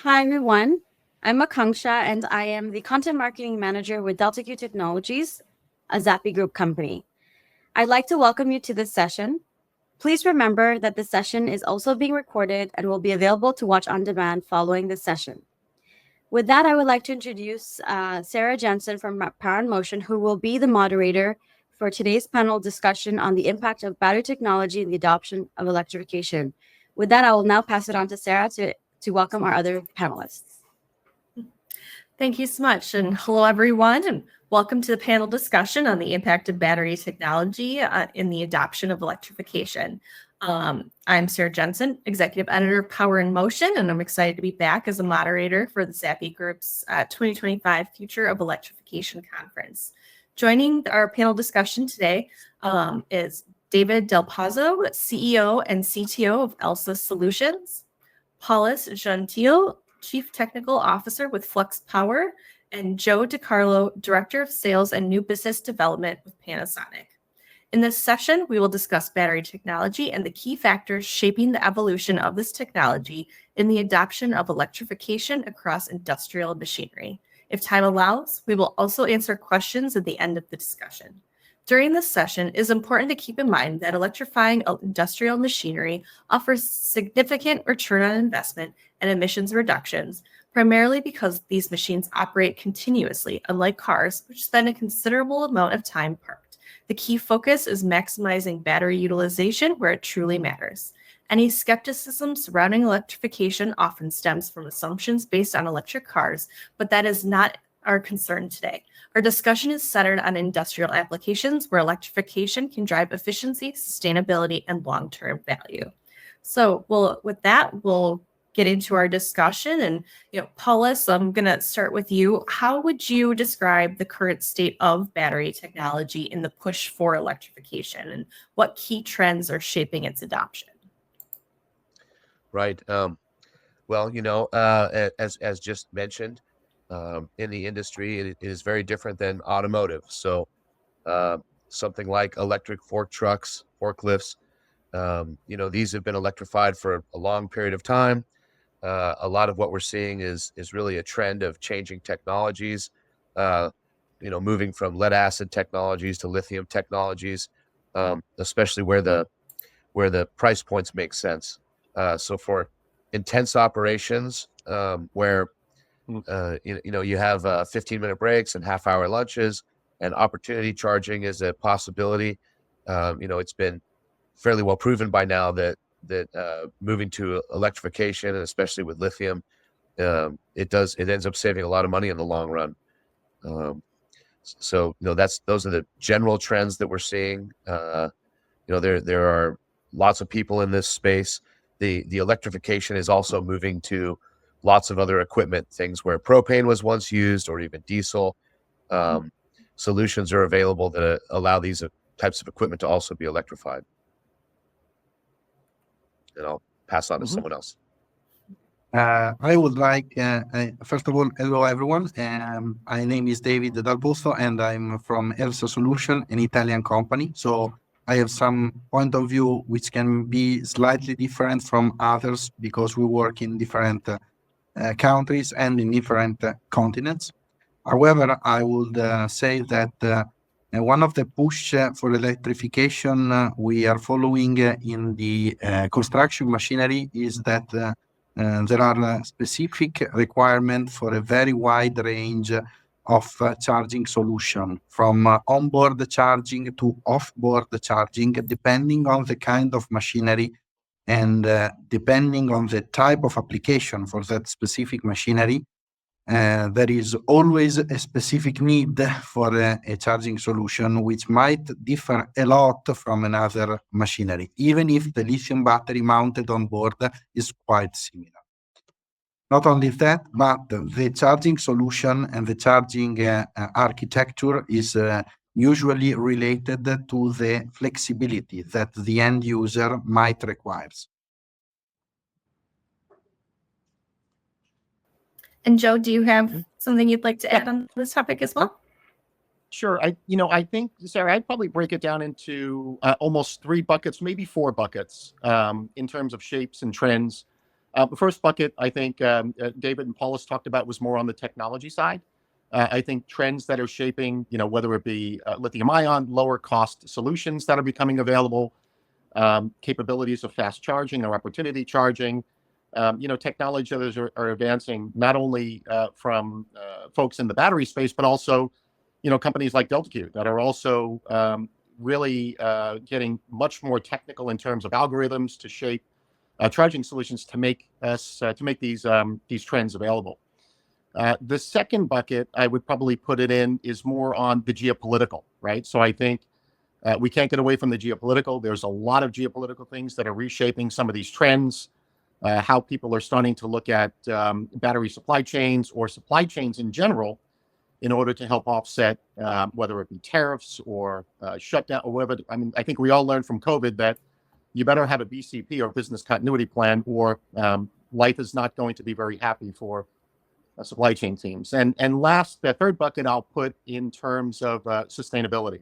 Hi, everyone. I'm Akanksha, and I am the Content Marketing Manager with Delta Q Technologies, a Zappi Group company. I'd like to welcome you to this session. Please remember that this session is also being recorded and will be available to watch on demand following this session. With that, I would like to introduce Sarah Jensen from Power and Motion, who will be the moderator for today's panel discussion on the impact of battery technology and the adoption of electrification. With that, I will now pass it on to Sarah to welcome our other panelists. Thank you so much. And hello, everyone, and welcome to the panel discussion on the impact of battery technology in the adoption of electrification. I'm Sarah Jensen, Executive Editor of Power and Motion, and I'm excited to be back as a moderator for the Zappi Group's 2025 Future of Electrification Conference. Joining our panel discussion today is David Del Pazzo, CEO and CTO of ELSA Solutions, Paulus Gentile, Chief Technical Officer with Flux Power, and Joe DiCarlo, Director of Sales and New Business Development with Panasonic. In this session, we will discuss battery technology and the key factors shaping the evolution of this technology in the adoption of electrification across industrial machinery. If time allows, we will also answer questions at the end of the discussion. During this session, it is important to keep in mind that electrifying industrial machinery offers significant return on investment and emissions reductions, primarily because these machines operate continuously, unlike cars, which spend a considerable amount of time parked. The key focus is maximizing battery utilization where it truly matters. Any skepticism surrounding electrification often stems from assumptions based on electric cars, but that is not our concern today. Our discussion is centered on industrial applications where electrification can drive efficiency, sustainability, and long-term value. So with that, we'll get into our discussion. And, Paulus, I'm going to start with you. How would you describe the current state of battery technology in the push for electrification, and what key trends are shaping its adoption? Right. As just mentioned, in the industry, it is very different than automotive. So something like electric fork trucks, forklifts, these have been electrified for a long period of time. A lot of what we're seeing is really a trend of changing technologies, moving from lead acid technologies to lithium technologies, especially where the price points make sense. So for intense operations, where you have 15-minute breaks and half-hour lunches, and opportunity charging is a possibility. It's been fairly well proven by now that moving to electrification, and especially with lithium, it ends up saving a lot of money in the long run. Those are the general trends that we're seeing. There are lots of people in this space. The electrification is also moving to lots of other equipment, things where propane was once used, or even diesel. Solutions are available that allow these types of equipment to also be electrified. And I'll pass on to someone else. I would like, first of all, hello everyone. My name is David Del Pazzo, and I'm from ELSA Solution, an Italian company. So I have some point of view which can be slightly different from others because we work in different countries and in different continents. However, I would say that one of the push for electrification we are following in the construction machinery is that there are specific requirements for a very wide range of charging solution, from onboard charging to off-board charging, depending on the kind of machinery and depending on the type of application for that specific machinery. There is always a specific need for a charging solution which might differ a lot from another machinery, even if the lithium battery mounted on board is quite similar. Not only that, but the charging solution and the charging architecture is usually related to the flexibility that the end user might require. And Joe, do you have something you'd like to add on this topic as well? Sure. I think, Sarah, I'd probably break it down into almost 3 buckets, maybe 4 buckets, in terms of shapes and trends. The first bucket, I think David and Paulus talked about, was more on the technology side. I think trends that are shaping, whether it be lithium-ion, lower cost solutions that are becoming available, capabilities of fast charging or opportunity charging, technology that are advancing not only from folks in the battery space, but also, companies like DeltaQ that are also really getting much more technical in terms of algorithms to shape charging solutions to make these trends available. The second bucket I would probably put it in is more on the geopolitical, right? So I think we can't get away from the geopolitical. There's a lot of geopolitical things that are reshaping some of these trends, how people are starting to look at battery supply chains or supply chains in general in order to help offset whether it be tariffs or shutdown or whatever. I mean, I think we all learned from COVID that you better have a BCP or business continuity plan, or life is not going to be very happy for supply chain teams. And last, the third bucket I'll put in terms of sustainability.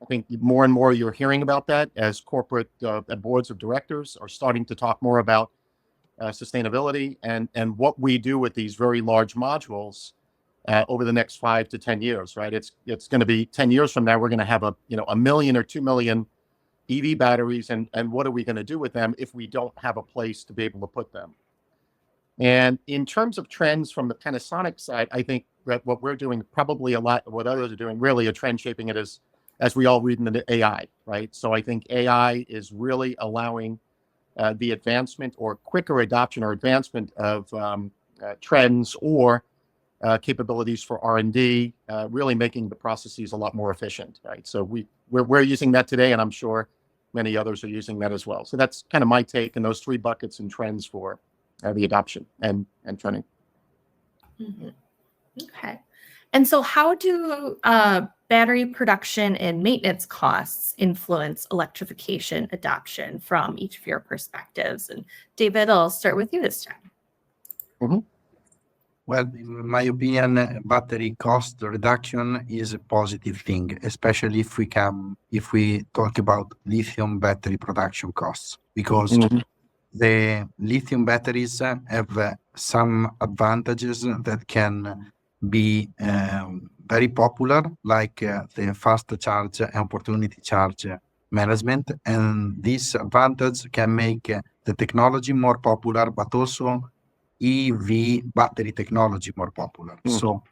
I think more and more you're hearing about that as corporate boards of directors are starting to talk more about sustainability and what we do with these very large modules over the next 5 to 10 years, right? It's going to be 10 years from now, we're going to have a 1 million or 2 million EV batteries, and what are we going to do with them if we don't have a place to be able to put them? And in terms of trends from the Panasonic side, I think that what we're doing probably a lot, what others are doing, really a trend shaping it is, as we all read in the AI, right? So I think AI is really allowing the advancement or quicker adoption or advancement of trends or capabilities for R&D, really making the processes a lot more efficient, right? So we're using that today, and I'm sure many others are using that as well. So that's kind of my take in those three buckets and trends for the adoption and trending. Mm-hmm. Okay. And so how do battery production and maintenance costs influence electrification adoption from each of your perspectives? And David, I'll start with you this time. Mm-hmm. Well, in my opinion, battery cost reduction is a positive thing, especially if we talk about lithium battery production costs, because Mm-hmm. the lithium batteries have some advantages that can be very popular, like the fast charge and opportunity charge management. And this advantage can make the technology more popular, but also EV battery technology more popular. Mm. So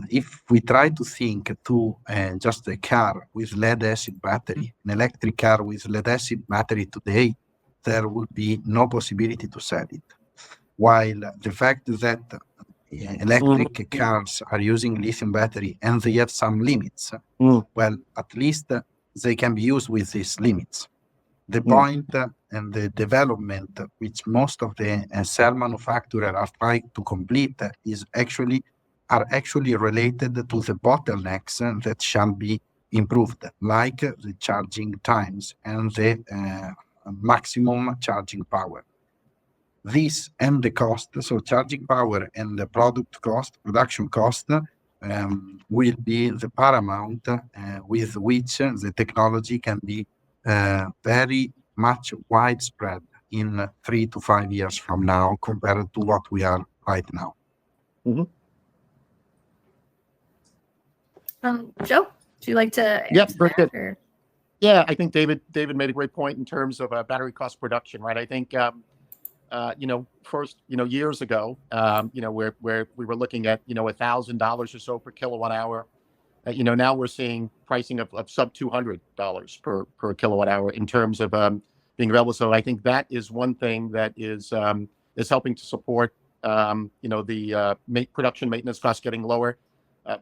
if we try to think to just a car with lead acid battery, an electric car with lead acid battery today, there would be no possibility to sell it. While the fact that electric cars are using lithium battery and they have some limits, well, at least they can be used with these limits. The point and the development which most of the cell manufacturers are trying to complete are actually related to the bottlenecks that shall be improved, like the charging times and the maximum charging power. This and the cost, so charging power and the production cost, will be the paramount with which the technology can be very much widespread in 3 to 5 years from now compared to what we are right now. Mm-hmm. Joe, do you like to Yep, answer very that, good. or? Yeah, I think David made a great point in terms of battery cost production, right? I think first, years ago, where we were looking at $1,000 or so per kilowatt hour. Now we're seeing pricing of sub $200 per kilowatt hour in terms of being available. So I think that is one thing that is helping to support the production maintenance costs getting lower.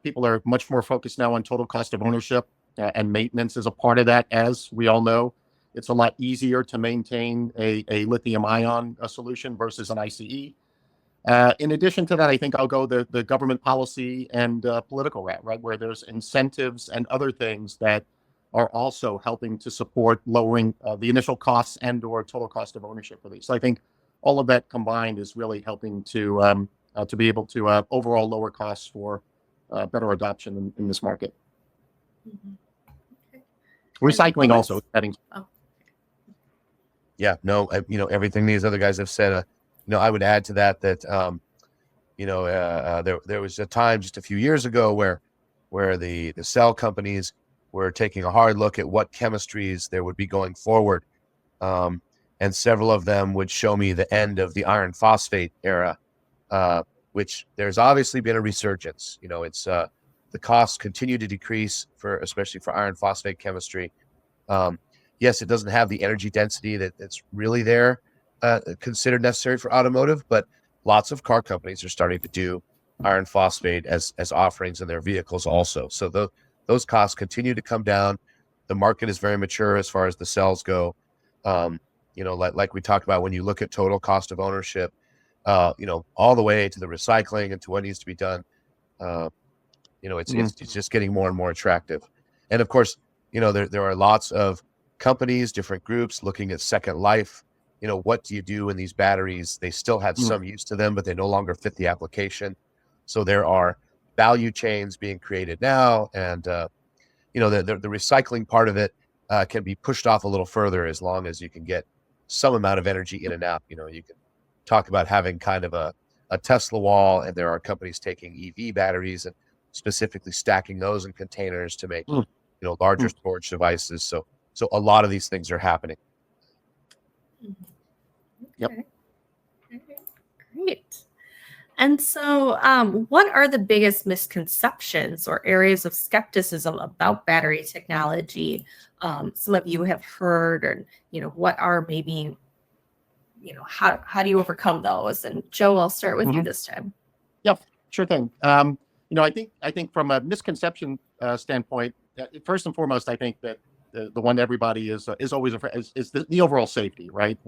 People are much more focused now on total cost of ownership, and maintenance is a part of that. As we all know, it's a lot easier to maintain a lithium-ion solution versus an ICE. In addition to that, I think I'll go the government policy and political route, right, where there's incentives and other things that are also helping to support lowering the initial costs and or total cost of ownership for these. So I think all of that combined is really helping to be able to overall lower costs for better adoption in this market. Mm-hmm. Okay. Recycling also. Yeah, no, everything these other guys have said. I would add to that there was a time just a few years ago where the cell companies were taking a hard look at what chemistries there would be going forward. And several of them would show me the end of the iron phosphate era, which there's obviously been a resurgence. It's the costs continue to decrease especially for iron phosphate chemistry. Yes, it doesn't have the energy density that's really there, considered necessary for automotive, but lots of car companies are starting to do iron phosphate as offerings in their vehicles also. So those costs continue to come down. The market is very mature as far as the cells go. Like we talked about, when you look at total cost of ownership, all the way to the recycling and to what needs to be done, it's just getting more and more attractive. And of course, there are lots of companies, different groups looking at second life. What do you do in these batteries? They still have some use to them, but they no longer fit the application. So there are value chains being created now, and the recycling part of it can be pushed off a little further as long as you can get some amount of energy in and out. You can talk about having kind of a Tesla wall, and there are companies taking EV batteries and specifically stacking those in containers to make larger storage devices. So a lot of these things are happening. Yep. Okay, great. And so, what are the biggest misconceptions or areas of skepticism about battery technology? Some of you have heard, or what are maybe, how do you overcome those? And Joe, I'll start with you this time. Yep, sure thing. I think from a misconception standpoint, first and foremost, I think that the one everybody is always afraid is the overall safety, right?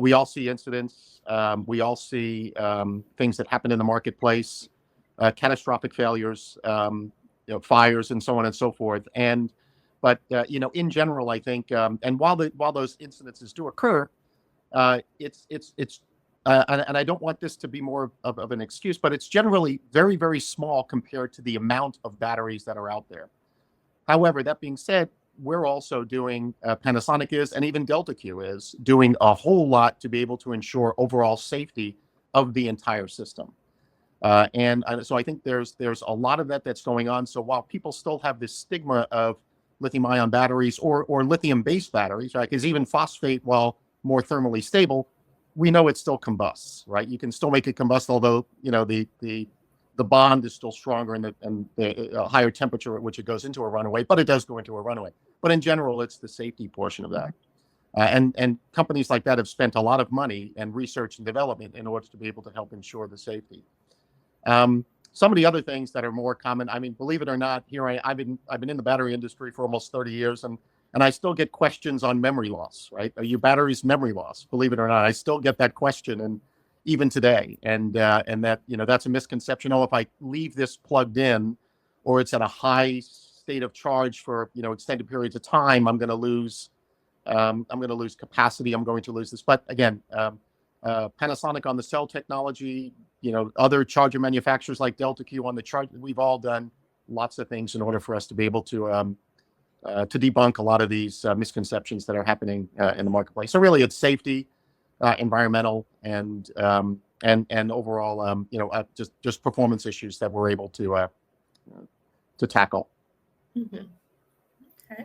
We all see incidents. We all see things that happen in the marketplace, catastrophic failures, fires, and so on and so forth. But in general, I think, and while those incidences do occur, it's and I don't want this to be more of an excuse, but it's generally very, very small compared to the amount of batteries that are out there. However, that being said, we're also doing, Panasonic is, and even Delta Q is doing a whole lot to be able to ensure overall safety of the entire system. And so I think there's a lot of that's going on. So while people still have this stigma of lithium-ion batteries or lithium-based batteries, right? Because even phosphate, while more thermally stable, we know it still combusts, right? You can still make it combust, although the bond is still stronger and the higher temperature at which it goes into a runaway, but it does go into a runaway. But in general, it's the safety portion of that. And companies like that have spent a lot of money and research and development in order to be able to help ensure the safety. Some of the other things that are more common, I mean, believe it or not, I've been in the battery industry for almost 30 years, and I still get questions on memory loss, right? Are your batteries memory loss? Believe it or not, I still get that question, and even today, and that that's a misconception. Oh, if I leave this plugged in, or it's at a high state of charge for extended periods of time, I'm going to lose capacity. I'm going to lose this. But again, Panasonic on the cell technology, other charger manufacturers like Delta Q on the charge. We've all done lots of things in order for us to be able to debunk a lot of these misconceptions that are happening in the marketplace. So really, it's safety, environmental, and overall, just performance issues that we're able to tackle. Mm-hmm. Okay.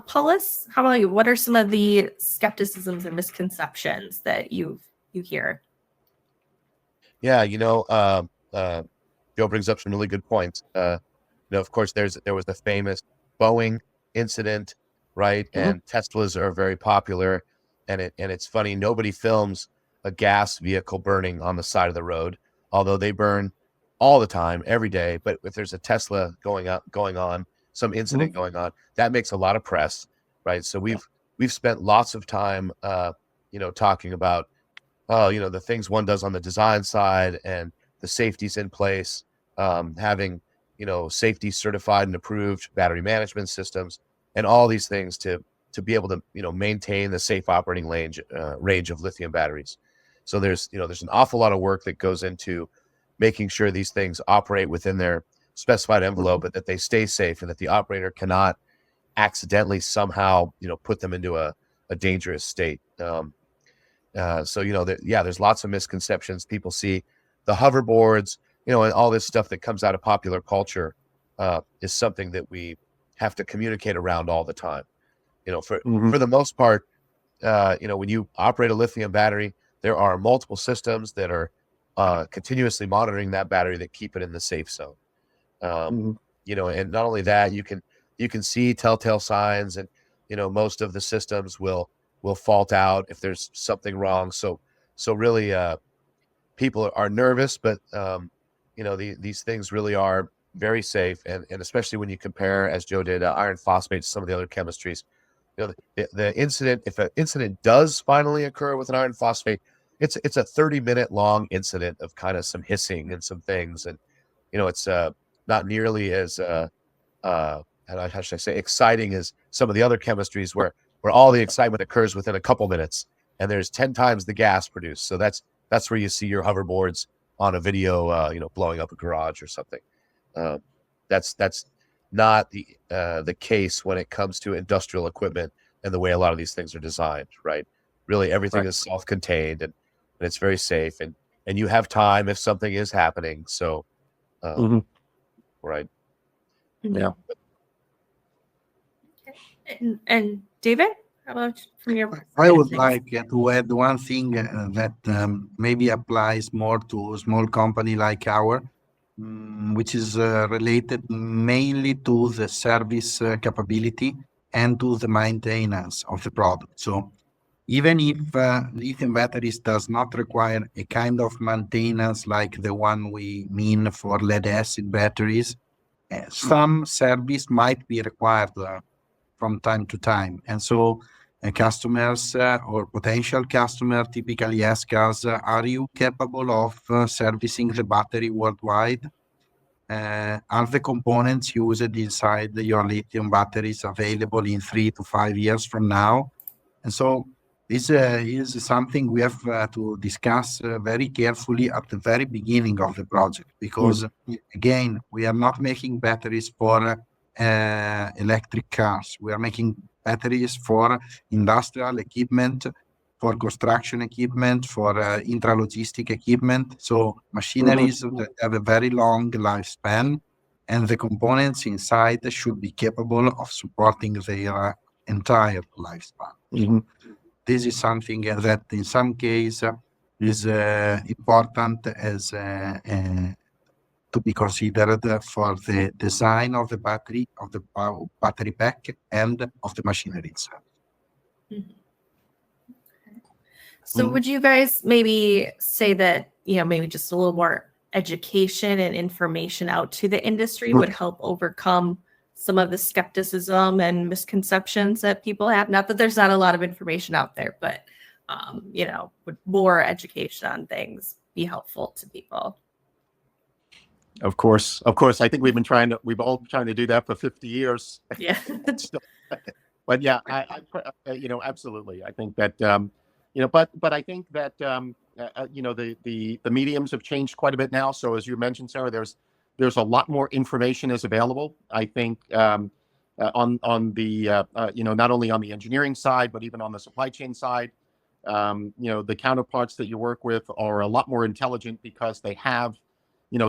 Paulus, how about you? What are some of the skepticisms and misconceptions that you hear? Yeah, Joe brings up some really good points. Of course, there was the famous Boeing incident, right? Mm-hmm. And Teslas are very popular, and it's funny, nobody films a gas vehicle burning on the side of the road, although they burn all the time, every day. But if there's a Tesla going on, some incident going on, that makes a lot of press, right? So we've spent lots of time, talking about, the things one does on the design side and the safeties in place, having, safety certified and approved battery management systems, and all these things to be able to, maintain the safe operating range of lithium batteries. So there's an awful lot of work that goes into making sure these things operate within their specified envelope, but that they stay safe and that the operator cannot accidentally somehow, put them into a dangerous state. So, there's lots of misconceptions. People see the hoverboards, and all this stuff that comes out of popular culture is something that we have to communicate around all the time. For the most part, when you operate a lithium battery, there are multiple systems that are continuously monitoring that battery that keep it in the safe zone. And not only that, you can see telltale signs, and most of the systems will fault out if there's something wrong. So really, people are nervous, but these things really are very safe, and especially when you compare, as Joe did, iron phosphate to some of the other chemistries. The incident, if an incident does finally occur with an iron phosphate, it's a 30-minute long incident of kind of some hissing and some things, and it's not nearly as how should I say, exciting as some of the other chemistries where all the excitement occurs within a couple minutes, and there's 10 times the gas produced. So that's where you see your hoverboards on a video, blowing up a garage or something. That's not the case when it comes to industrial equipment and the way a lot of these things are designed, right? Really, everything is self-contained, and it's very safe, and you have time if something is happening. So, right. Yeah. And David, how about from your I would like to add one thing that maybe applies more to a small company like our, which is related mainly to the service capability and to the maintenance of the product. So even if lithium batteries does not require a kind of maintenance like the one we mean for lead acid batteries, some service might be required from time to time. And so customers or potential customer typically ask us, are you capable of servicing the battery worldwide? Are the components used inside your lithium batteries available in 3 to 5 years from now? And so this is something we have to discuss very carefully at the very beginning of the project, because again, we are not making batteries for electric cars. We are making batteries for industrial equipment, for construction equipment, for intralogistic equipment. So machineries that have a very long lifespan, and the components inside should be capable of supporting their entire lifespan. This is something that in some case is important as to be considered for the design of the battery, of the battery pack, and of the machinery itself. So would you guys maybe say that, maybe just a little more education and information out to the industry would help overcome some of the skepticism and misconceptions that people have? Not that there's not a lot of information out there, but, would more education on things be helpful to people? Of course. I think we've all been trying to do that for 50 years. Yeah. But yeah, I absolutely. I think that, but I think that, the mediums have changed quite a bit now. So as you mentioned, Sarah, there's a lot more information is available. I think on the, not only on the engineering side, but even on the supply chain side, the counterparts that you work with are a lot more intelligent because they have,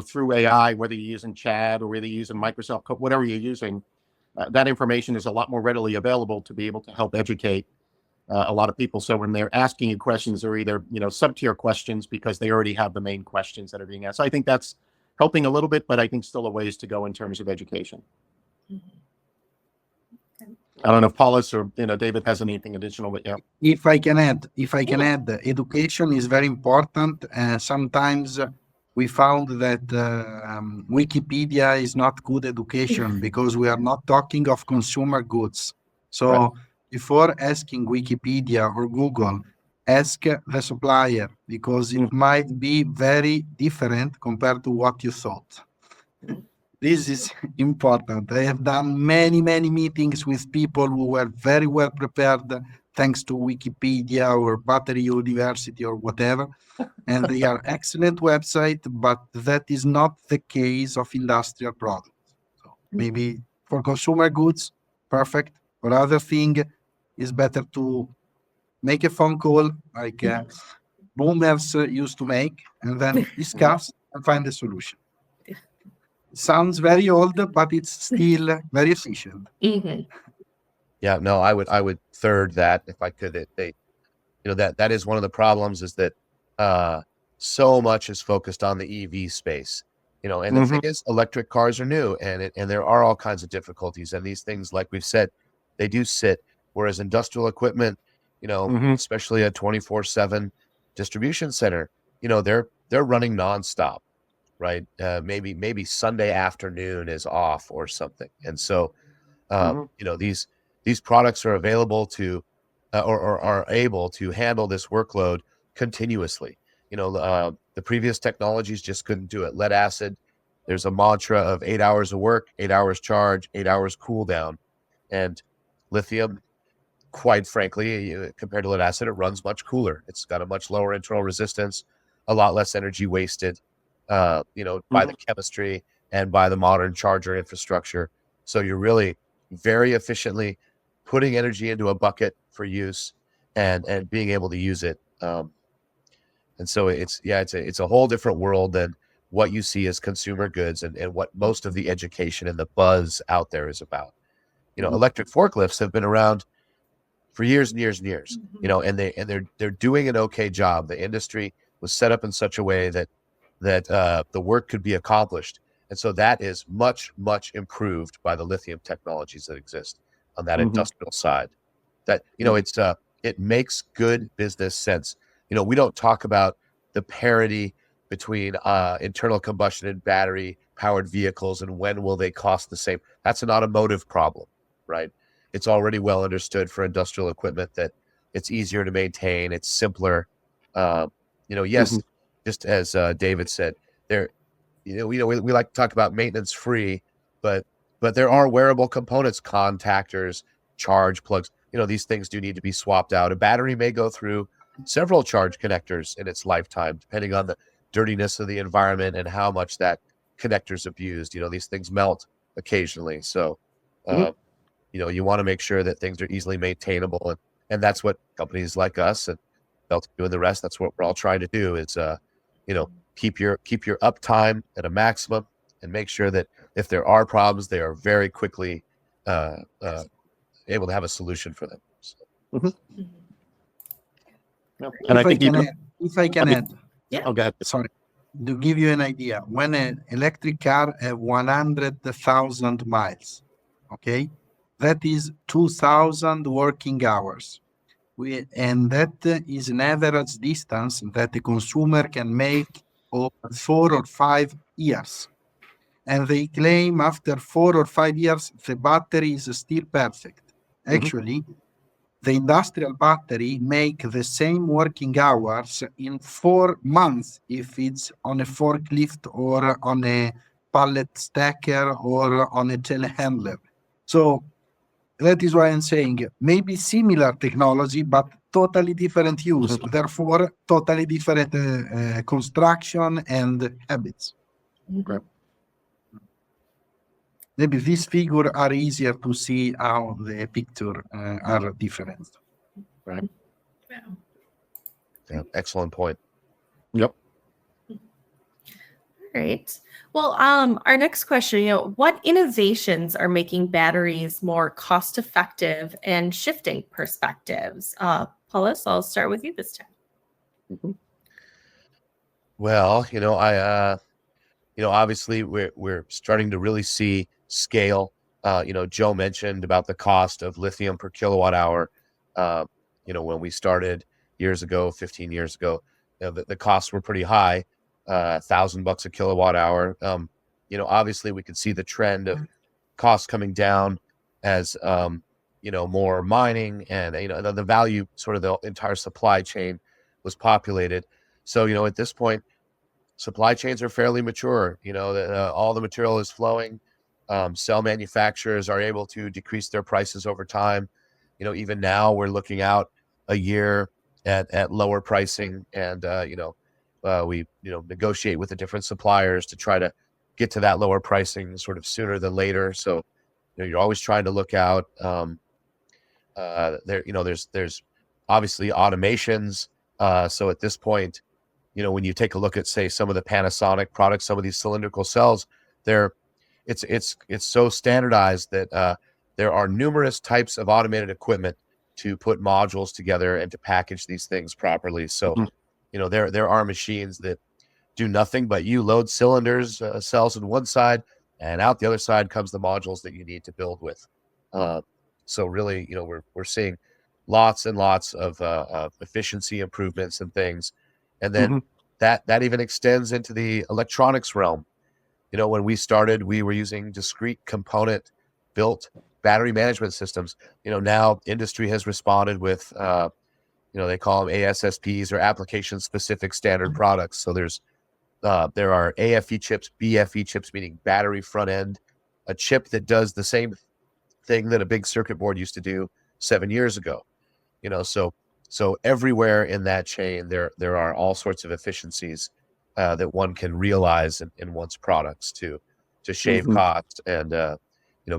through AI, whether you're using Chat or whether you're using Microsoft Code, whatever you're using, that information is a lot more readily available to be able to help educate a lot of people. So when they're asking you questions, they're either, sub-tier questions because they already have the main questions that are being asked. So I think that's helping a little bit, but I think still a ways to go in terms of education. I don't know if Paulus or David has anything additional, but yeah. If I can add, education is very important. Sometimes we found that Wikipedia is not good education because we are not talking of consumer goods. So before asking Wikipedia or Google, ask the supplier, because it might be very different compared to what you thought. This is important. I have done many meetings with people who were very well prepared thanks to Wikipedia or Battery University or whatever. And they are excellent website, but that is not the case of industrial products. So maybe for consumer goods, perfect. For other thing, it's better to make a phone call like boomers used to make, and then discuss and find a solution. Sounds very old, but it's still very efficient. Mhm. Yeah, no, I would third that if I could. That is one of the problems is that so much is focused on the EV space. And the thing is, electric cars are new, and there are all kinds of difficulties. And these things, like we've said, they do sit. Whereas industrial equipment, especially a 24/7 distribution center, they're running nonstop, right? Maybe Sunday afternoon is off or something, and so these products are available to or are able to handle this workload continuously. The previous technologies just couldn't do it. Lead acid, there's a mantra of 8 hours of work, 8 hours charge, 8 hours cool down. And lithium, quite frankly, compared to lead acid, it runs much cooler. It's got a much lower internal resistance, a lot less energy wasted, by the chemistry and by the modern charger infrastructure. So you're really very efficiently putting energy into a bucket for use and being able to use it. And so it's a whole different world than what you see as consumer goods and what most of the education and the buzz out there is about. Electric forklifts have been around for years and years and years, and they're doing an okay job. The industry was set up in such a way that the work could be accomplished. And so that is much, much improved by the lithium technologies that exist on that industrial side. That, it makes good business sense. We don't talk about the parity between internal combustion and battery powered vehicles and when will they cost the same. That's an automotive problem, right? It's already well understood for industrial equipment that it's easier to maintain. It's simpler. Yes, just as David said, we like to talk about maintenance free, but there are wearable components, contactors, charge plugs. These things do need to be swapped out. A battery may go through several charge connectors in its lifetime, depending on the dirtiness of the environment and how much that connector's abused. These things melt occasionally. So, you want to make sure that things are easily maintainable. And that's what companies like us and Delta doing the rest. That's what we're all trying to do is, keep your uptime at a maximum and make sure that if there are problems, they are very quickly able to have a solution for them. So. And I think If I can add, oh, go ahead. sorry, to give you an idea, when an electric car have 100,000 miles, okay, that is 2,000 working hours. And that is an average distance that the consumer can make over 4 or 5 years. And they claim after 4 or 5 years, the battery is still perfect. Actually, the industrial battery make the same working hours in 4 months if it's on a forklift or on a pallet stacker or on a telehandler. So that is why I'm saying maybe similar technology, but totally different use. Therefore, totally different construction and habits. Okay. Maybe these figures are easier to see how the picture are different. Right. Yeah, excellent point. Yep. All right. Well, our next question, what innovations are making batteries more cost effective and shifting perspectives? Paulus, I'll start with you this time. Well, obviously we're starting to really see scale. Joe mentioned about the cost of lithium per kilowatt hour. When we started years ago, 15 years ago, the costs were pretty high, $1,000 a kilowatt hour. Obviously we could see the trend of costs coming down as, more mining and, the value, sort of the entire supply chain was populated. So, at this point, supply chains are fairly mature. All the material is flowing. Cell manufacturers are able to decrease their prices over time. Even now we're looking out a year at lower pricing, and we negotiate with the different suppliers to try to get to that lower pricing sort of sooner than later. So you're always trying to look out. There's obviously automations. So at this point, when you take a look at, say, some of the Panasonic products, some of these cylindrical cells, it's so standardized that there are numerous types of automated equipment to put modules together and to package these things properly. So, there are machines that do nothing but you load cylinders, cells on one side, and out the other side comes the modules that you need to build with. So really, we're seeing lots and lots of efficiency improvements and things. And then that even extends into the electronics realm. When we started, we were using discrete component built battery management systems. Now industry has responded with, they call them ASSPs, or application specific standard products. So there are AFE chips, BFE chips, meaning battery front end, a chip that does the same thing that a big circuit board used to do 7 years ago. So everywhere in that chain, there are all sorts of efficiencies that one can realize in one's products to shave costs and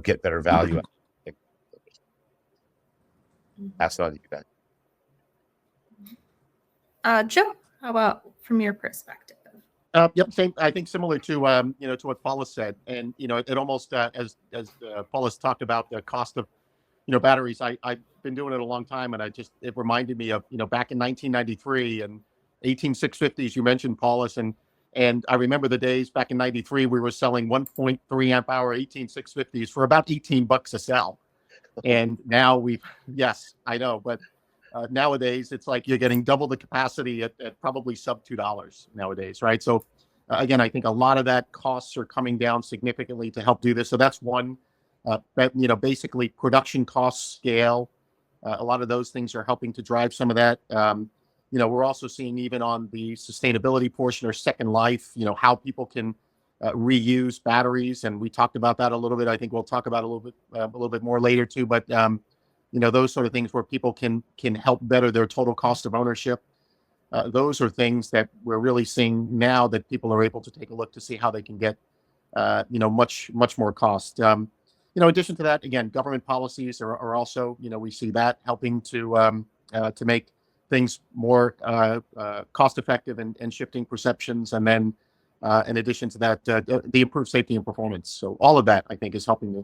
get better value. Pass it on to you guys. Joe, how about from your perspective? Yep, same. I think similar to to what Paula said, and it almost as Paula's talked about the cost of batteries. I've been doing it a long time, and it reminded me of back in 1993 and 18650s. You mentioned, Paulus, and I remember the days back in '93 we were selling 1.3 amp hour 18650s for about $18 a cell, and now yes, I know, but nowadays it's like you're getting double the capacity at probably sub $2 nowadays, right? So again, I think a lot of that costs are coming down significantly to help do this. So that's one. Basically production costs, scale, a lot of those things are helping to drive some of that. We're also seeing, even on the sustainability portion, or second life, how people can reuse batteries, and we talked about that a little bit. I think we'll talk about a little bit more later too. But those sort of things where people can help better their total cost of ownership. Those are things that we're really seeing now, that people are able to take a look to see how they can get much more cost. In addition to that, again, government policies are also, we see that helping to make things more cost effective and shifting perceptions. And then in addition to that, the improved safety and performance. So all of that, I think, is helping to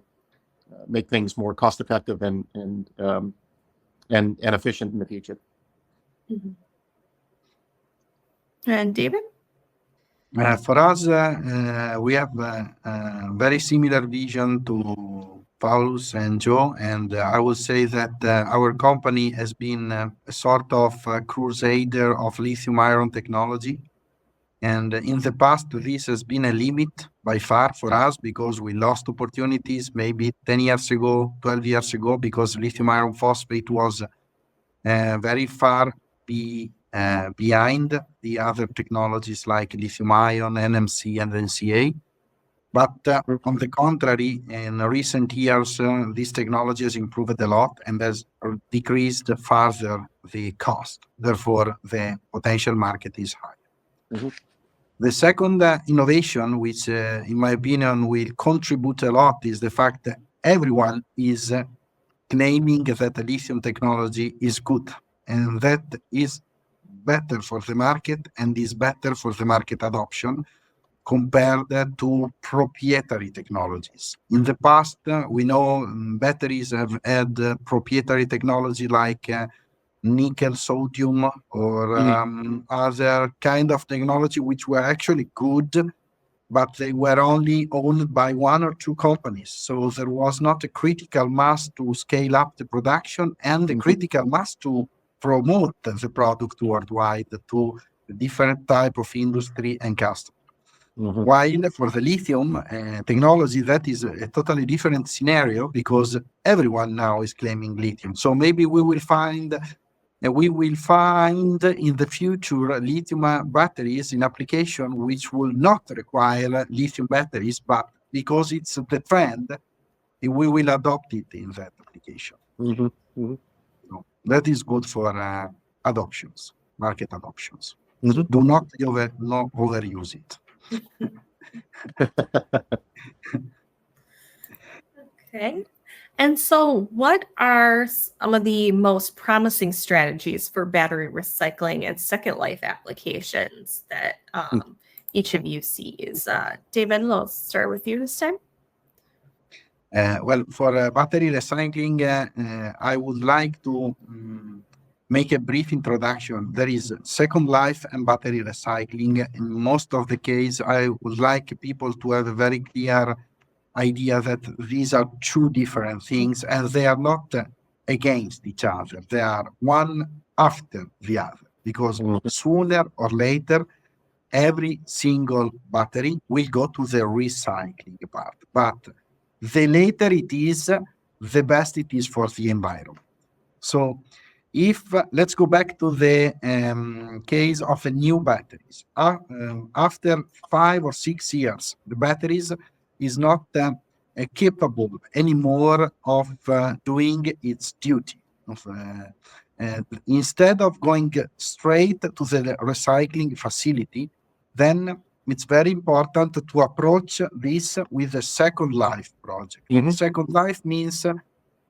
make things more cost effective and efficient in the future. And David? For us, we have a very similar vision to Paulus and Joe, and I would say that our company has been a sort of crusader of lithium-ion technology. And in the past, this has been a limit by far for us, because we lost opportunities maybe 10 years ago, 12 years ago, because lithium-ion phosphate was very far behind the other technologies like lithium-ion, NMC, and NCA. But on the contrary, in recent years, this technology has improved a lot and has decreased further the cost. Therefore, the potential market is high. The second innovation, which in my opinion will contribute a lot, is the fact that everyone is claiming that the lithium technology is good, and that is better for the market and is better for the market adoption compared to proprietary technologies. In the past, we know batteries have had proprietary technology like nickel sodium or other kind of technology which were actually good, but they were only owned by one or two companies. So there was not a critical mass to scale up the production and the critical mass to promote the product worldwide to different type of industry and customers. While for the lithium technology, that is a totally different scenario, because everyone now is claiming lithium. So maybe we will find in the future lithium batteries in application which will not require lithium batteries, but because it's the trend, we will adopt it in that application. So that is good for adoptions, market adoptions. Do not overuse it. Okay. And so, what are some of the most promising strategies for battery recycling and second life applications that each of you sees? David, we'll start with you this time. Well, for battery recycling, I would like to make a brief introduction. There is second life and battery recycling. In most of the case, I would like people to have a very clear idea that these are two different things and they are not against each other. They are one after the other, because sooner or later, every single battery will go to the recycling part. But the later it is, the best it is for the environment. So if let's go back to the case of a new batteries. After 5 or 6 years, the batteries is not capable anymore of doing its duty. Instead of going straight to the recycling facility, then it's very important to approach this with a second life project. Second life means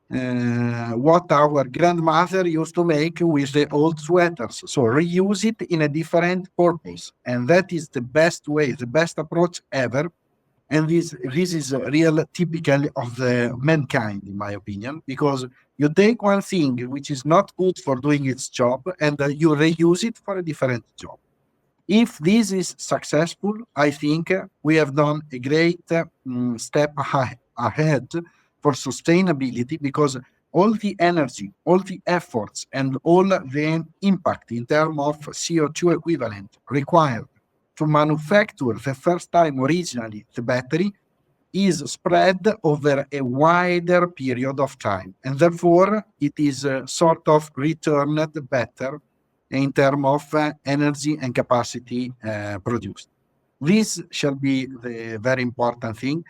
what our grandmother used to make with the old sweaters. So reuse it in a different purpose. And that is the best way, the best approach ever. And this is real typical of the mankind, in my opinion, because you take one thing which is not good for doing its job and you reuse it for a different job. If this is successful, I think we have done a great step ahead for sustainability, because all the energy, all the efforts, and all the impact in terms of CO2 equivalent required to manufacture the first time originally the battery is spread over a wider period of time. And therefore, it is sort of returned better in terms of energy and capacity produced. This shall be the very important thing.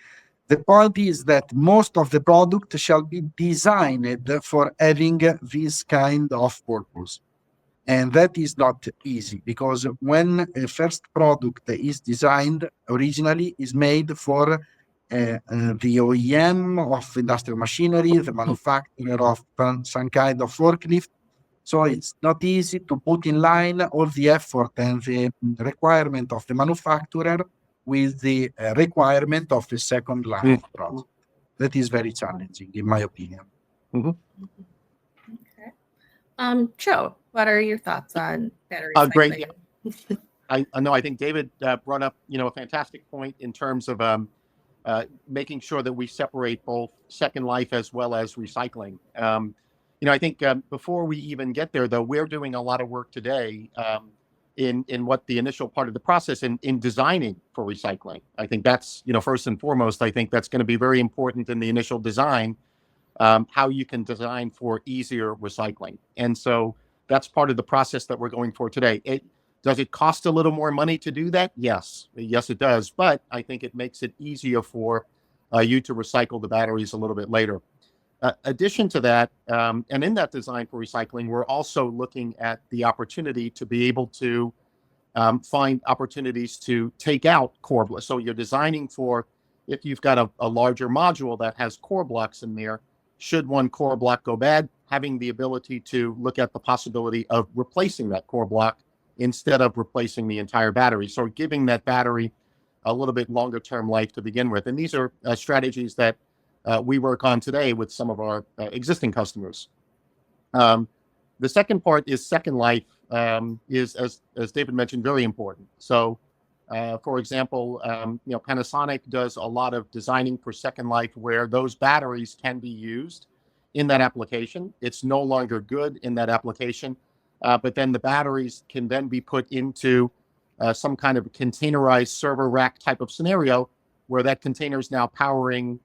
The point is that most of the product shall be designed for having this kind of purpose. And that is not easy, because when a first product is designed originally, is made for the OEM of industrial machinery, the manufacturer of some kind of forklift. So it's not easy to put in line all the effort and the requirement of the manufacturer with the requirement of the second life project. That is very challenging, in my opinion. Okay. Joe, what are your thoughts on battery Great. recycling? I know. I think David brought up, a fantastic point in terms of making sure that we separate both second life as well as recycling. I think before we even get there, though, we're doing a lot of work today in what the initial part of the process in designing for recycling. I think that's, first and foremost, I think that's going to be very important in the initial design, how you can design for easier recycling. And so that's part of the process that we're going for today. Does it cost a little more money to do that? Yes, it does. But I think it makes it easier for you to recycle the batteries a little bit later. Addition to that, and in that design for recycling, we're also looking at the opportunity to be able to find opportunities to take out core blocks. So you're designing for, if you've got a larger module that has core blocks in there, should one core block go bad, having the ability to look at the possibility of replacing that core block instead of replacing the entire battery. So giving that battery a little bit longer term life to begin with. And these are strategies that we work on today with some of our existing customers. The second part is second life, is, as David mentioned, very important. So, for example, Panasonic does a lot of designing for second life where those batteries can be used in that application. It's no longer good in that application, but then the batteries can then be put into some kind of containerized server rack type of scenario, where that container is now powering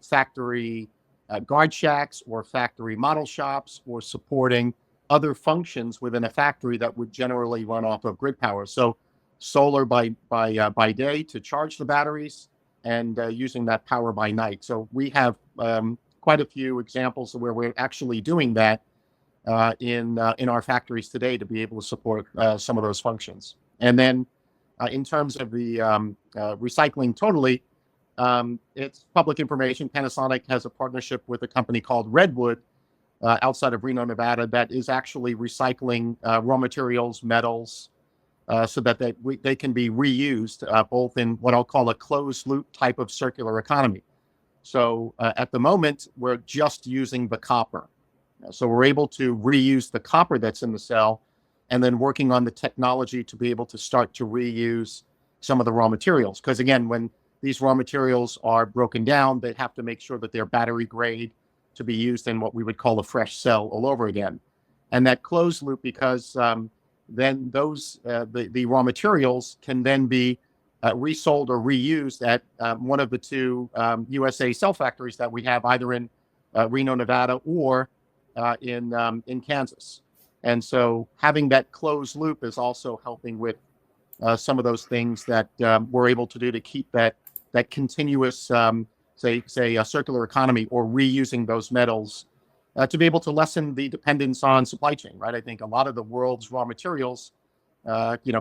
factory guard shacks or factory model shops, or supporting other functions within a factory that would generally run off of grid power. So solar by day to charge the batteries, and using that power by night. So we have quite a few examples where we're actually doing that in our factories today to be able to support some of those functions. And then in terms of the recycling totally, It's public information. Panasonic has a partnership with a company called Redwood outside of Reno, Nevada, that is actually recycling raw materials, metals, so that they can be reused both in what I'll call a closed loop type of circular economy. So at the moment, we're just using the copper. So we're able to reuse the copper that's in the cell and then working on the technology to be able to start to reuse some of the raw materials. Because again, when these raw materials are broken down, they have to make sure that they're battery grade to be used in what we would call a fresh cell all over again. And that closed loop, because then those the raw materials can then be resold or reused at one of the two USA cell factories that we have, either in Reno, Nevada, or in Kansas. And so having that closed loop is also helping with some of those things that we're able to do to keep that continuous, say a circular economy, or reusing those metals to be able to lessen the dependence on supply chain, right? I think a lot of the world's raw materials,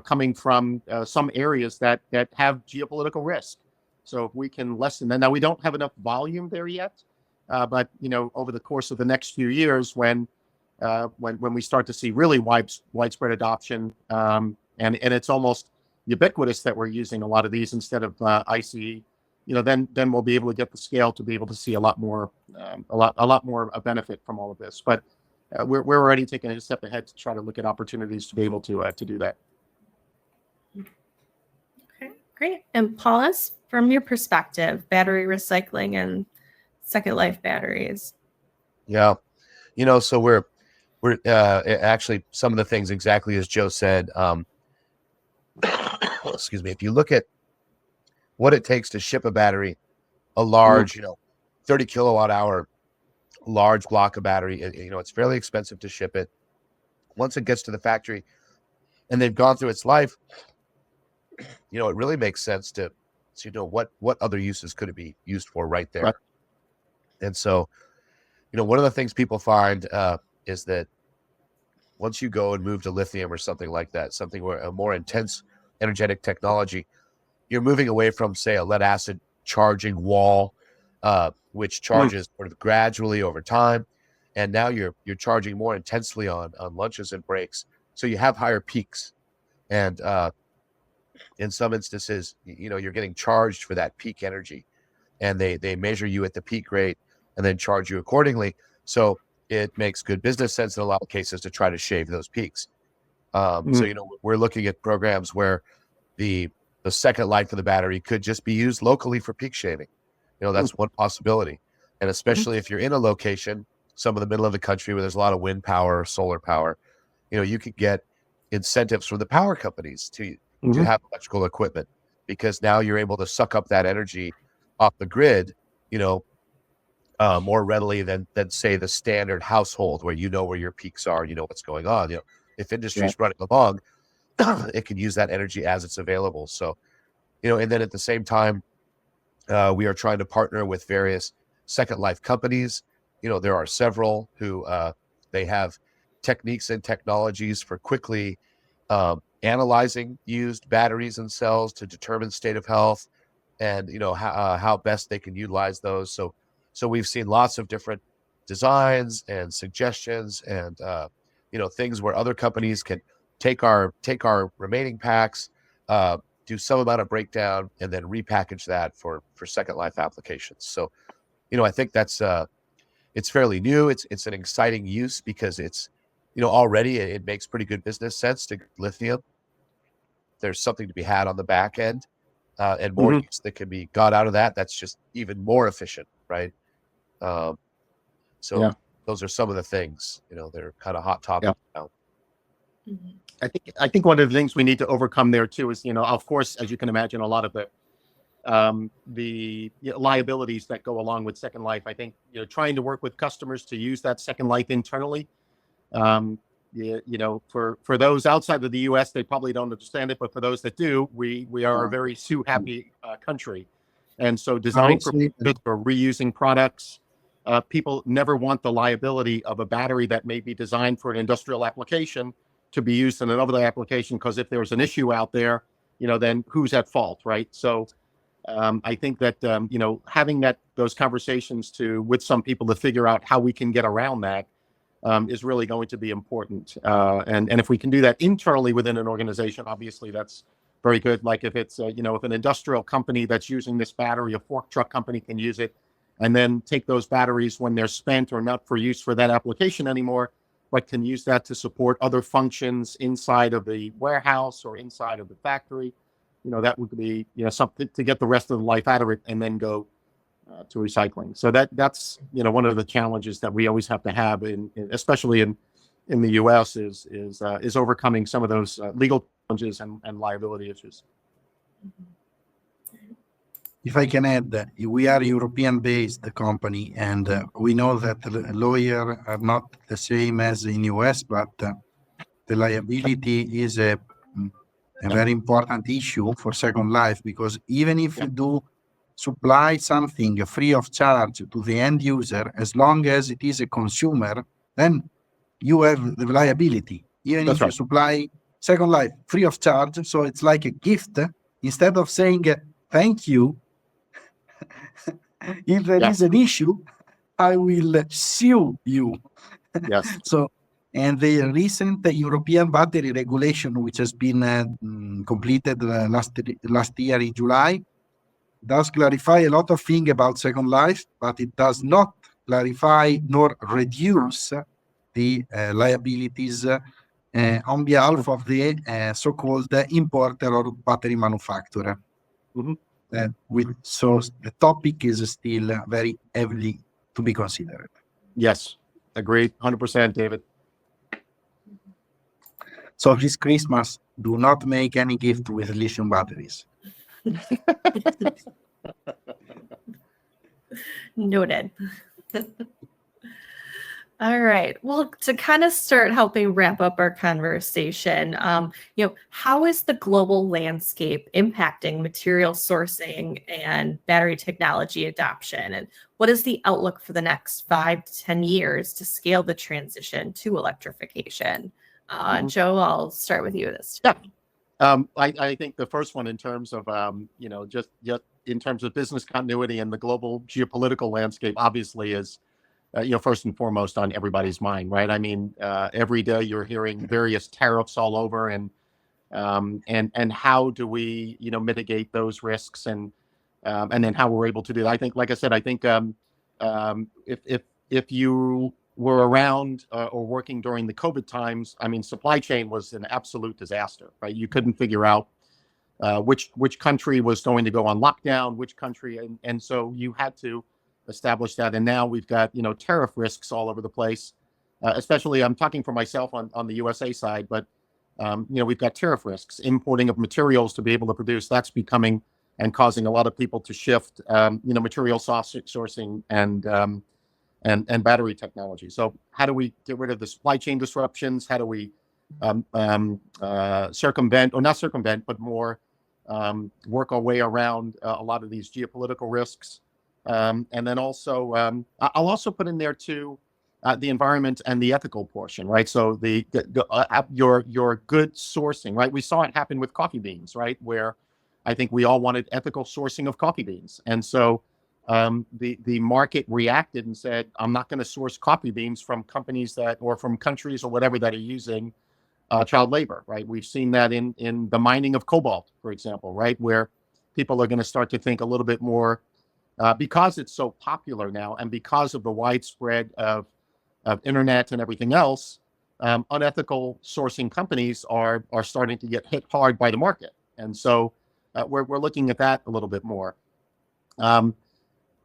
coming from some areas that have geopolitical risk. So if we can lessen that, now we don't have enough volume there yet, but over the course of the next few years, when we start to see really widespread adoption, and it's almost ubiquitous that we're using a lot of these instead of ICE, then we'll be able to get the scale to be able to see a lot more benefit from all of this. But we're already taking a step ahead to try to look at opportunities to be able to do that. Okay, great. And Paulus, from your perspective, battery recycling and second life batteries. Yeah. So we're actually, some of the things exactly as Joe said. Excuse me. If you look at what it takes to ship a battery, a large, 30 kilowatt hour, large block of battery, it's fairly expensive to ship it. Once it gets to the factory and they've gone through its life, it really makes sense to what other uses could it be used for right there. Right. And so, one of the things people find is that once you go and move to lithium or something like that, something where a more intense energetic technology, you're moving away from, say, a lead acid charging wall, which charges sort of gradually over time, and now you're charging more intensely on lunches and breaks, so you have higher peaks, and in some instances, you're getting charged for that peak energy, and they measure you at the peak rate and then charge you accordingly. So it makes good business sense in a lot of cases to try to shave those peaks. So we're looking at programs where the second life of the battery could just be used locally for peak shaving. That's one possibility. And especially if you're in a location, some of the middle of the country where there's a lot of wind power or solar power, you could get incentives from the power companies to have electrical equipment, because now you're able to suck up that energy off the grid, more readily than say the standard household where where your peaks are, what's going on. If industry's running along, it can use that energy as it's available. So, and then at the same time, we are trying to partner with various second life companies. There are several who they have techniques and technologies for quickly analyzing used batteries and cells to determine state of health, and how best they can utilize those. So we've seen lots of different designs and suggestions, and things where other companies can take our remaining packs, do some amount of breakdown, and then repackage that for second life applications. So, I think that's it's fairly new. It's an exciting use because it's, already it makes pretty good business sense to lithium. There's something to be had on the back end, and more use that can be got out of that. That's just even more efficient, right? Those are some of the things, they're kind of hot topics now. I think one of the things we need to overcome there too is, of course, as you can imagine, a lot of the liabilities that go along with second life. I think, trying to work with customers to use that second life internally. For those outside of the U.S., they probably don't understand it, but for those that do, we are a very SUE happy country, and so design for reusing products. People never want the liability of a battery that may be designed for an industrial application to be used in another application, because if there's an issue out there, then who's at fault, right? So I think that having those conversations with some people to figure out how we can get around that is really going to be important. And if we can do that internally within an organization, obviously that's very good. Like if it's if an industrial company that's using this battery, a fork truck company can use it, and then take those batteries when they're spent or not for use for that application anymore, but can use that to support other functions inside of the warehouse or inside of the factory. That would be something to get the rest of the life out of it and then go to recycling. So that's one of the challenges that we always have to have especially in the U.S. is overcoming some of those legal challenges and liability issues. If I can add, we are a European-based company, and we know that lawyers are not the same as in US, but the liability is a very important issue for Second Life, because even if you do supply something free of charge to the end user, as long as it is a consumer, then you have the liability. Even That's if you right. supply Second Life free of charge, so it's like a gift. Instead of saying thank you, if there is an issue, I will sue you. Yes. So, and the recent European battery regulation, which has been completed last year in July, does clarify a lot of things about Second Life, but it does not clarify nor reduce the liabilities on behalf of the so-called importer or battery manufacturer. Mhm. So the topic is still very heavily to be considered. Yes. Agreed. 100%, David. So this Christmas, do not make any gift with lithium batteries. Noted. All right. Well, to kind of start helping wrap up our conversation, how is the global landscape impacting material sourcing and battery technology adoption? And what is the outlook for the next 5 to 10 years to scale the transition to electrification? Joe, I'll start with you this time. I think the first one in terms of just in terms of business continuity and the global geopolitical landscape obviously is first and foremost on everybody's mind, right? I mean, every day you're hearing various tariffs all over, and how do we mitigate those risks, and then how we're able to do that. I think, like I said, if you were around or working during the COVID times, I mean, supply chain was an absolute disaster, right? You couldn't figure out which country was going to go on lockdown, which country, and so you had to establish that. And now we've got tariff risks all over the place, especially I'm talking for myself on the USA side, but we've got tariff risks, importing of materials to be able to produce. That's becoming and causing a lot of people to shift material sourcing and battery technology. So how do we get rid of the supply chain disruptions? How do we circumvent, or not circumvent, but more work our way around a lot of these geopolitical risks? And then also, I'll also put in there too the environment and the ethical portion, right? So your good sourcing, right? We saw it happen with coffee beans, right? Where I think we all wanted ethical sourcing of coffee beans, and so the market reacted and said, I'm not going to source coffee beans from companies or from countries or whatever that are using child labor, right? We've seen that in the mining of cobalt, for example, right? Where people are going to start to think a little bit more because it's so popular now, and because of the widespread of internet and everything else, unethical sourcing companies are starting to get hit hard by the market, and so we're looking at that a little bit more.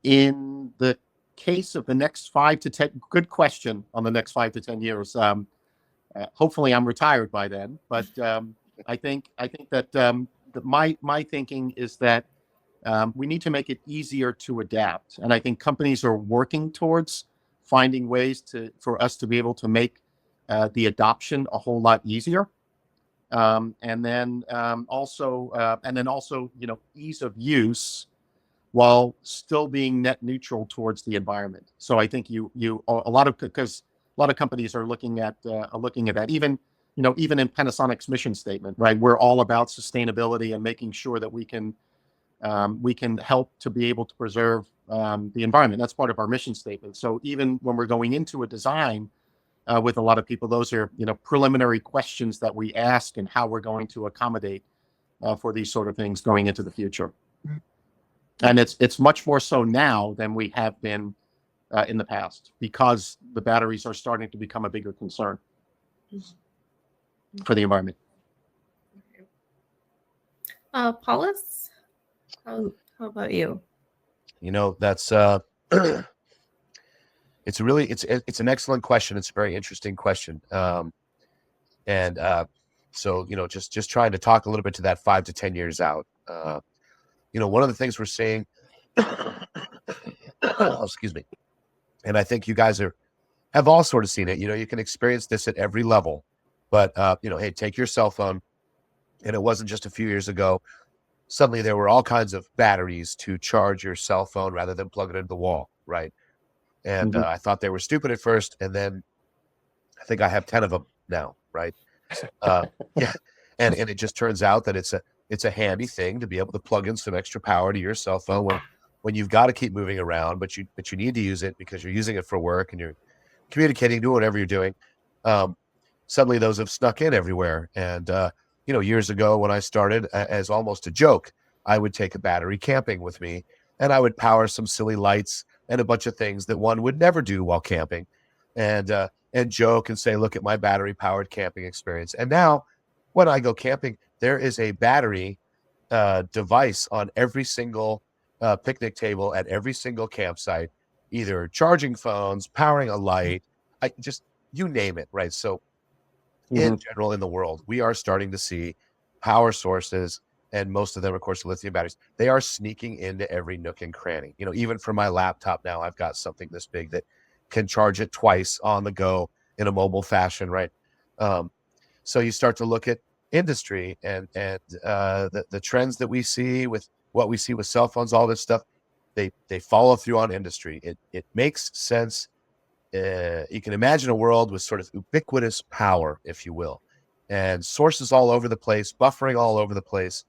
In the case of the next 5 to 10, good question on the next 5 to 10 years. Hopefully, I'm retired by then, but I think that my thinking is that we need to make it easier to adapt, and I think companies are working towards finding ways for us to be able to make the adoption a whole lot easier, and then also ease of use while still being net neutral towards the environment. So I think because a lot of companies are looking at that. Even in Panasonic's mission statement, right? We're all about sustainability and making sure that we can we can help to be able to preserve the environment. That's part of our mission statement. So even when we're going into a design with a lot of people, those are preliminary questions that we ask and how we're going to accommodate for these sort of things going into the future. And it's much more so now than we have been in the past, because the batteries are starting to become a bigger concern for the environment. Paulus, how about you? That's it's an excellent question. It's a very interesting question. So just trying to talk a little bit to that 5 to 10 years out. One of the things we're seeing, excuse me, and I think you guys have all sort of seen it. You can experience this at every level, but hey, take your cell phone, and it wasn't just a few years ago. Suddenly there were all kinds of batteries to charge your cell phone rather than plug it into the wall, right? And I thought they were stupid at first, and then I think I have 10 of them now, right? Yeah, and it just turns out that it's a handy thing to be able to plug in some extra power to your cell phone when you've got to keep moving around, but you need to use it because you're using it for work and you're communicating, doing whatever you're doing. Suddenly those have snuck in everywhere. And years ago when I started, as almost a joke, I would take a battery camping with me, and I would power some silly lights and a bunch of things that one would never do while camping, and joke and say, look at my battery powered camping experience. And now when I go camping, there is a battery device on every single picnic table at every single campsite, either charging phones, powering a light, you name it, right? So in general, in the world, we are starting to see power sources, and most of them, of course, lithium batteries. They are sneaking into every nook and cranny. Even for my laptop now, I've got something this big that can charge it twice on the go in a mobile fashion, right? So you start to look at industry and the trends that we see with what we see with cell phones, all this stuff. They follow through on industry. It makes sense. You can imagine a world with sort of ubiquitous power, if you will, and sources all over the place, buffering all over the place.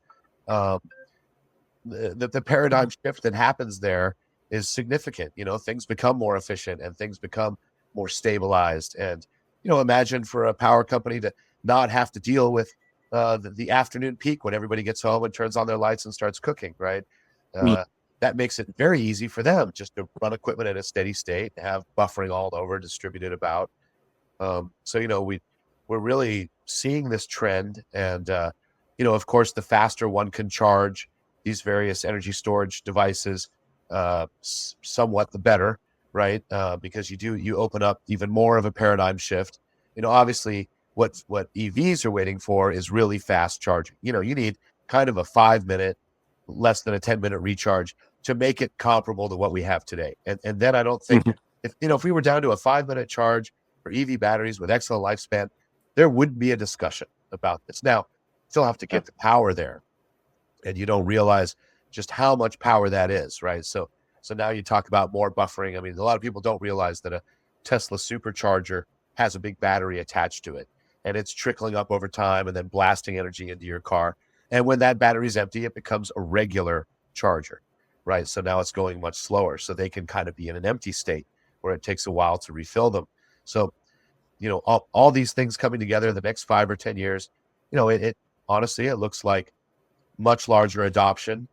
The paradigm shift that happens there is significant. Things become more efficient and things become more stabilized. And imagine for a power company to not have to deal with the afternoon peak when everybody gets home and turns on their lights and starts cooking, right? That makes it very easy for them just to run equipment at a steady state, have buffering all over, distributed about. So we're really seeing this trend, and of course, the faster one can charge these various energy storage devices, somewhat the better, right? Because you open up even more of a paradigm shift. Obviously, what EVs are waiting for is really fast charging. You need kind of a 5-minute, less than a 10-minute recharge to make it comparable to what we have today. And then I don't think if we were down to a 5-minute charge for EV batteries with excellent lifespan, there would be a discussion about this. Now, still have to get the power there, and you don't realize just how much power that is, right? So now you talk about more buffering. I mean, a lot of people don't realize that a Tesla supercharger has a big battery attached to it, and it's trickling up over time and then blasting energy into your car. And when that battery's empty, it becomes a regular charger, right? So now it's going much slower. So they can kind of be in an empty state where it takes a while to refill them. So, all these things coming together in the next 5 or 10 years, it honestly, it looks like much larger adoption.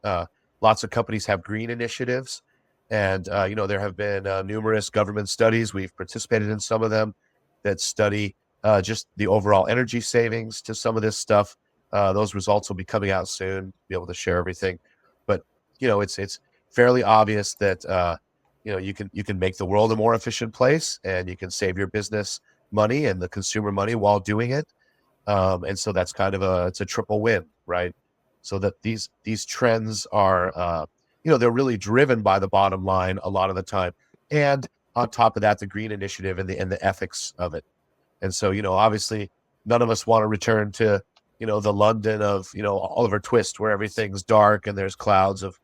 Lots of companies have green initiatives, and there have been numerous government studies. We've participated in some of them that study just the overall energy savings to some of this stuff. Those results will be coming out soon. Be able to share everything, but it's fairly obvious that you can make the world a more efficient place, and you can save your business money and the consumer money while doing it. And so that's kind of it's a triple win, right? So that these trends are, they're really driven by the bottom line a lot of the time. And on top of that, the green initiative and the ethics of it. And so, obviously none of us want to return to, the London of, Oliver Twist, where everything's dark and there's clouds of,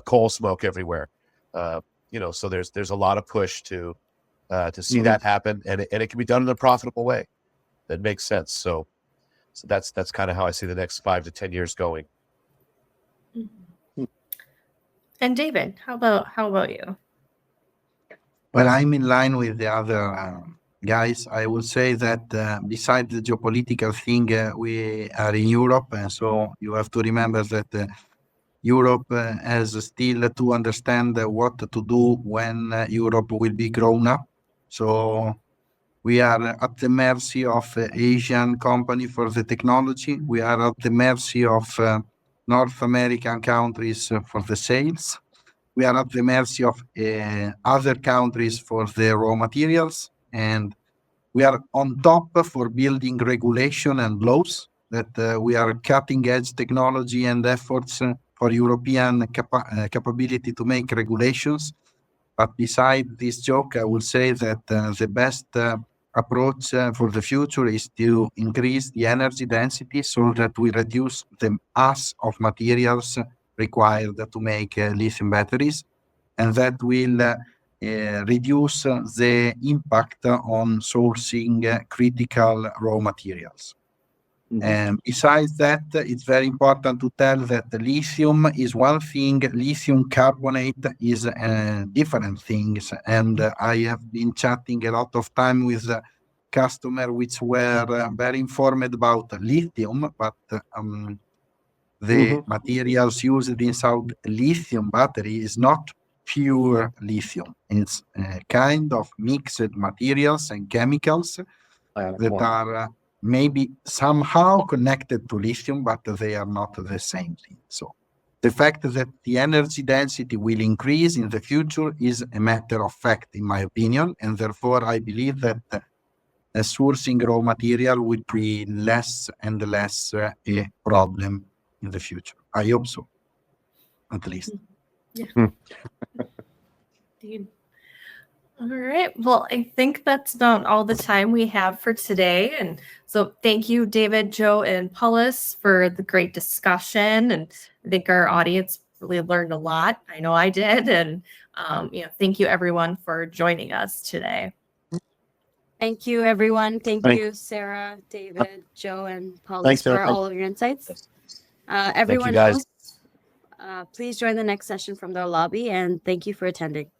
coal smoke everywhere. So there's a lot of push to see that happen, and it can be done in a profitable way that makes sense. So that's kind of how I see the next 5 to 10 years going. And David, how about you? Well, I'm in line with the other guys. I would say that besides the geopolitical thing, we are in Europe, and so you have to remember that Europe has still to understand what to do when Europe will be grown up. So we are at the mercy of Asian company for the technology. We are at the mercy of North American countries for the sales. We are at the mercy of other countries for the raw materials, and we are on top for building regulation and laws that we are cutting edge technology and efforts for European capability to make regulations. But beside this joke, I will say that the best approach for the future is to increase the energy density so that we reduce the mass of materials required to make lithium batteries, and that will reduce the impact on sourcing critical raw materials. And besides that, it's very important to tell that the lithium is one thing, lithium carbonate is different things. And I have been chatting a lot of time with customers which were very informed about lithium, but the materials used inside lithium battery is not pure lithium. It's kind of mixed materials and chemicals that are maybe somehow connected to lithium, but they are not the same thing. So the fact that the energy density will increase in the future is a matter of fact, in my opinion, and therefore I believe that sourcing raw material will be less and less a problem in the future. I hope so, at least. Indeed. All right. Well, I think that's about all the time we have for today. And so thank you, David, Joe, and Paulus for the great discussion. And I think our audience really learned a lot. I know I did. And thank you everyone for joining us today. Thank you, everyone. Thank Thank- you, Sarah, David, Joe, and Paulus Thanks, Sarah. for Thank- all of your insights. Everyone guys. else, please join the next session from the lobby, and thank you for attending.